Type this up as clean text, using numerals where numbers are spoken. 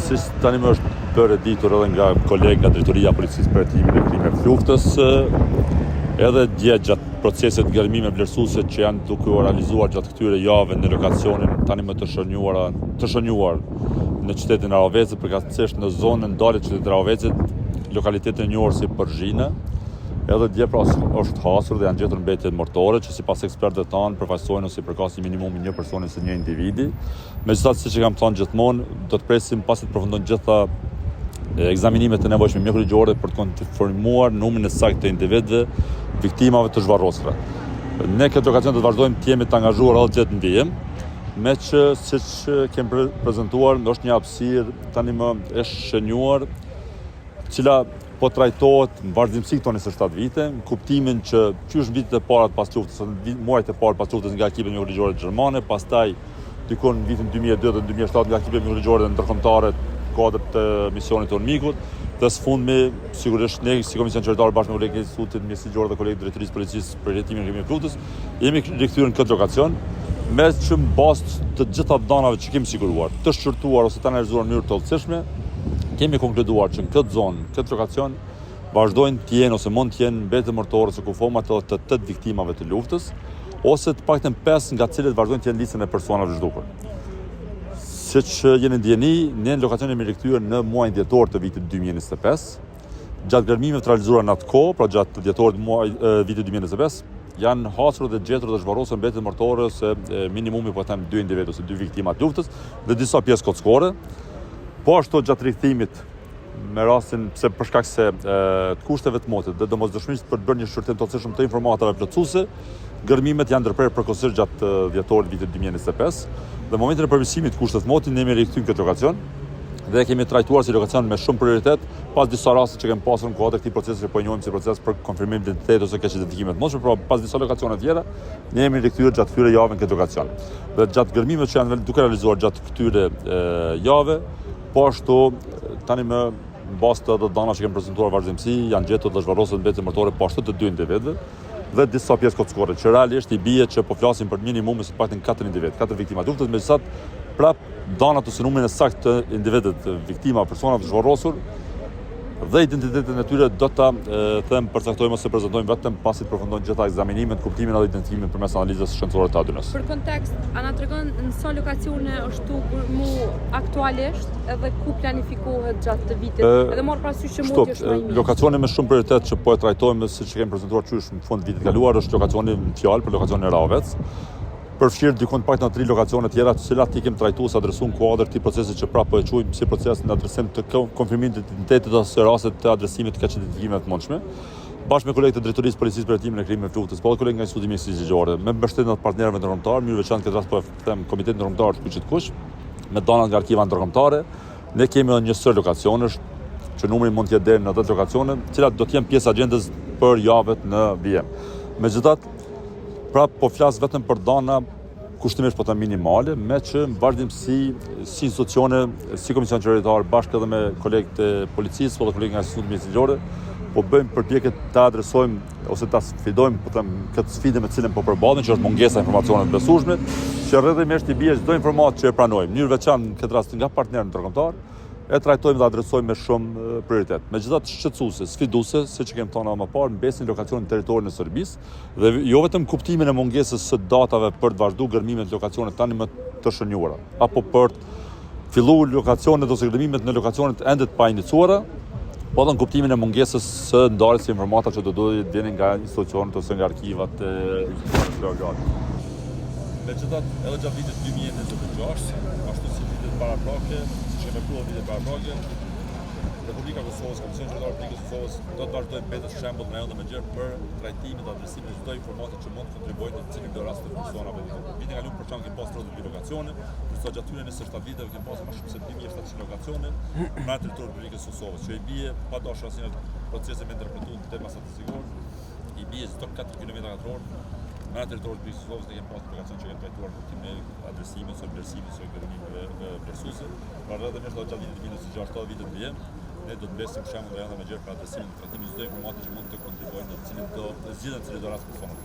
Si tani më është bërë ditur edhe nga kolegë nga Drejtoria e Policisë për hetimin e krimeve të luftës, edhe dje gjatë proceset gërmime vlerësuese që janë duke u realizuar gjatë këtyre javëve në lokacionin tani më të shënjuar në qytetin Arovecë, përkatësisht në zonën ndarje të qytetit Arovecët, lokalitetin e njohur si Përzhina. Edhe dje pra është hasur dhe janë gjetur mbetje mortore që sipas ekspertëve tanë përfaqësojnë ose përkasin minimumi një personi se një individi. Megjithatë, siç e kam thënë gjithmonë, do të presim pasi të përfundojnë gjitha ekzaminimet e nevojshme mjekërigjore për të konfirmuar numrin e saktë të individëve viktimave të zhvarrosura. Ne këtë lokacion do të vazhdojmë të jemi të angazhuar edhe gjatë ndihem, me që siç kemi prezantuar është një hapësirë tani më e shënjuar, cila po trajtohet në vazhdimsi këto 27 vite, në kuptimin që qysh vitet e para pas luftës, muajt e parë pas luftës nga ekipet mjekërigjore gjermane, pastaj dikon në vitin 2002 dhe 2007 nga ekipet mjekërigjore dhe ndërkombëtare kuadër të misionit të Ormikut, dhe së fundmi sigurisht ne si Komision Qytetar bashkë me kolegët e Institutit Mjekësigjor dhe kolegët e Drejtorisë Policisë për hetimin e krimeve të luftës, jemi rikthyer në këtë lokacion me që në bazë të gjitha danave që kemi siguruar, të shqyrtuar ose të analizuar në mënyrë të hollësishme, kemi konkluduar që në këtë zonë, këtë lokacion, vazhdojnë të jenë ose mund të jenë mbetje mortore ose kufomat të 8 viktimave të luftës, ose të paktën 5 nga cilët vazhdojnë të jenë listën e personave zhdukur. Siç jeni ndjeni, ne në lokacionin jemi rikthyer në muajin dhjetor të vitit 2025, gjatë gërmimeve të realizuara në atë kohë, pra gjatë dhjetorit vitit 2025, janë hasur dhe gjetur dhe zhvarrosur mbetje mortore ose minimumi po them 2 individë ose 2 viktima të luftës dhe disa pjesë kockore. Po ashtu gjatë rikthimit me rastin pse për shkak se të kushteve të motit dhe domosdoshmërisht për të bërë një shërtim të hollësishëm të informatave plotësuese, gërmimet janë ndërprerë përkohësisht gjatë dhjetorit vitit 2025 dhe në momentin e përmirësimit të kushteve të motit ne jemi rikthyer këtë lokacion dhe kemi trajtuar si lokacion me shumë prioritet pas disa raste që kemi pasur në kuadër këtij procesi që po njohim si proces për konfirmim të identitetit ose keq identifikime të mosshme, por pas disa lokacione të tjera ne jemi rikthyer gjatë këtyre javëve në këtë lokacion. Dhe gjatë gërmimeve që janë duke realizuar gjatë këtyre javëve, po ashtu tani më në bazë të dana që kemi prezantuar vazhdimsi, janë gjetur dhe zhvarrosur mbetje mortore po ashtu të 2 individëve dhe disa pjesë kockore, që realisht i bie që po flasim për minimum se paktën 4 individ, 4 viktima të luftës, megjithatë prap danat ose numrin e saktë të individëve viktima personave të zhvarrosur dhe identitetin e tyre do ta përcaktojmë ose prezantojmë vetëm pasi të përfundojnë gjitha ekzaminimet, kuptimin dhe identifikimin përmes analizës shkencore të ADN-s. Për kontekst, a na tregon në sa lokacione është mu aktualisht edhe ku planifikohet gjatë të vitit, edhe marr parasysh që mund të është më i mirë. Lokacioni me shumë prioritet që po e trajtojmë siç kemi prezantuar qysh në fund vitit kaluar është lokacioni në fjalë për lokacionin e Arovecë. Përfshirë dikon pak në 3 lokacione tjera të cilat i kemi trajtuar se adresuar në kuadër të procesit që prapë po e quajmë si proces në adresim të konfirmimit të identitetit ose rastet të adresimit të keq identifikimeve të mundshme. Bashkë me kolegët e Drejtorisë Policisë për hetimin e krimeve të luftës, po dhe kolegët nga Instituti Mjekësigjor, me mbështetjen e partnerëve ndërkombëtar, në veçantë këtë rast po e them Komitetin Ndërkombëtar të Kuq, me danat nga arkiva ndërkombëtare, ne kemi edhe një sër lokacionesh që numri mund të jetë deri në 10 lokacione, të cilat do të jenë pjesë agjendës për javët në vijim. Megjithatë, prapë po flas vetëm për dana kushtimisht po të minimale, me që në vazhdimsi si institucione, si Komision Qytetar, bashkë edhe me kolegët e policisë, po dhe kolegët nga Instituti Mjekësigjor, po bëjmë përpjekje të adresojmë ose të sfidojmë po them këtë sfidë me cilën po përballen, që është mungesa e informacioneve të besueshme, që rrjedhimisht i bie çdo informatë që e pranojmë, në mënyrë veçantë në këtë rast nga partnerët ndërkombëtar, e trajtojmë dhe adresojmë me shumë prioritet. Megjithatë shqetësuese, sfiduese, siç kemi thënë më parë, mbesin lokacionin në territorin e Serbisë dhe jo vetëm kuptimin e mungesës së datave për të vazhduar gërmimet në lokacione tani më të shënjuara, apo për të filluar lokacionet ose gërmimet në lokacionet ende të painiciuara, po edhe në kuptimin e mungesës së ndarjes së informatave që do të vinin nga institucionet ose nga arkivat e institucioneve legjale. Megjithatë, edhe gjatë vitit 2026, ashtu si vitet paraprake, vitet paraprake, Republika Kosovës, Komisioni Qytetar i Republikës Kosovës do të vazhdojë mbetet shembull në me gjë për trajtimin dhe adresimin e çdo informati që mund të kontribuojë në cilin do rast të personave. Vitin e kaluar për çan kemi pas 32 lokacione, ndërsa gjatë këtyre 27 viteve kemi pasur më shumë se 2700 lokacione në territorin e Republikës Kosovës, që i bie padoshta asnjë procesi me interpretuar të tema statistike, i bie çdo 4 km2 në territorin e Republikës Kosovës ne kemi pasur lokacione që kanë trajtuar kuptimin e adresimit ose vlerësimit ose gërmimeve vlerësuese. Pra rrjedhimisht gjatë vitit 2026 vitet vjen, ne do të mbesim shembull edhe me gjë për adresimin e trajtimit çdo informati që mund të kontribuojë në cilin do zgjidhen cilin do rast personale.